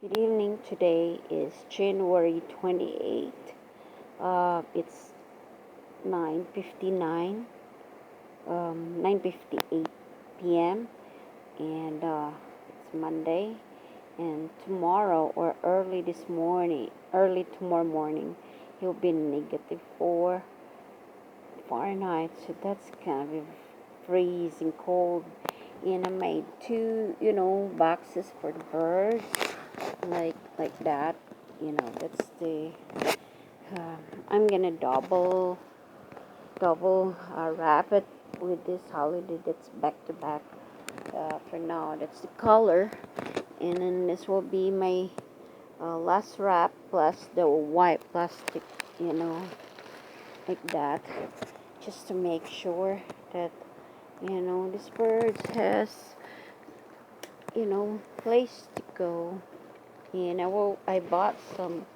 Good evening. Today is January 28th. It's 9:59, 9:58 p.m. and it's Monday. And tomorrow or early tomorrow morning, it'll be -4 Fahrenheit. So that's kind of freezing cold. And I made two, boxes for the birds. Like that, that's the I'm gonna double wrap it with this holiday that's back to back. For now, that's the color, and then this will be my last wrap plus the white plastic, like that, just to make sure that this bird has place to go. And I bought some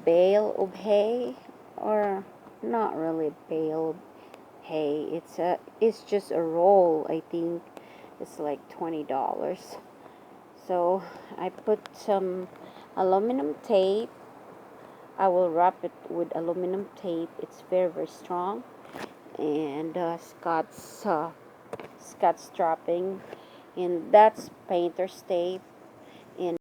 bale of hay, or not really bale of hay. It's just a roll. I think it's like $20. So I put some aluminum tape. I will wrap it with aluminum tape. It's very strong, and Scott's strapping, and that's painter's tape.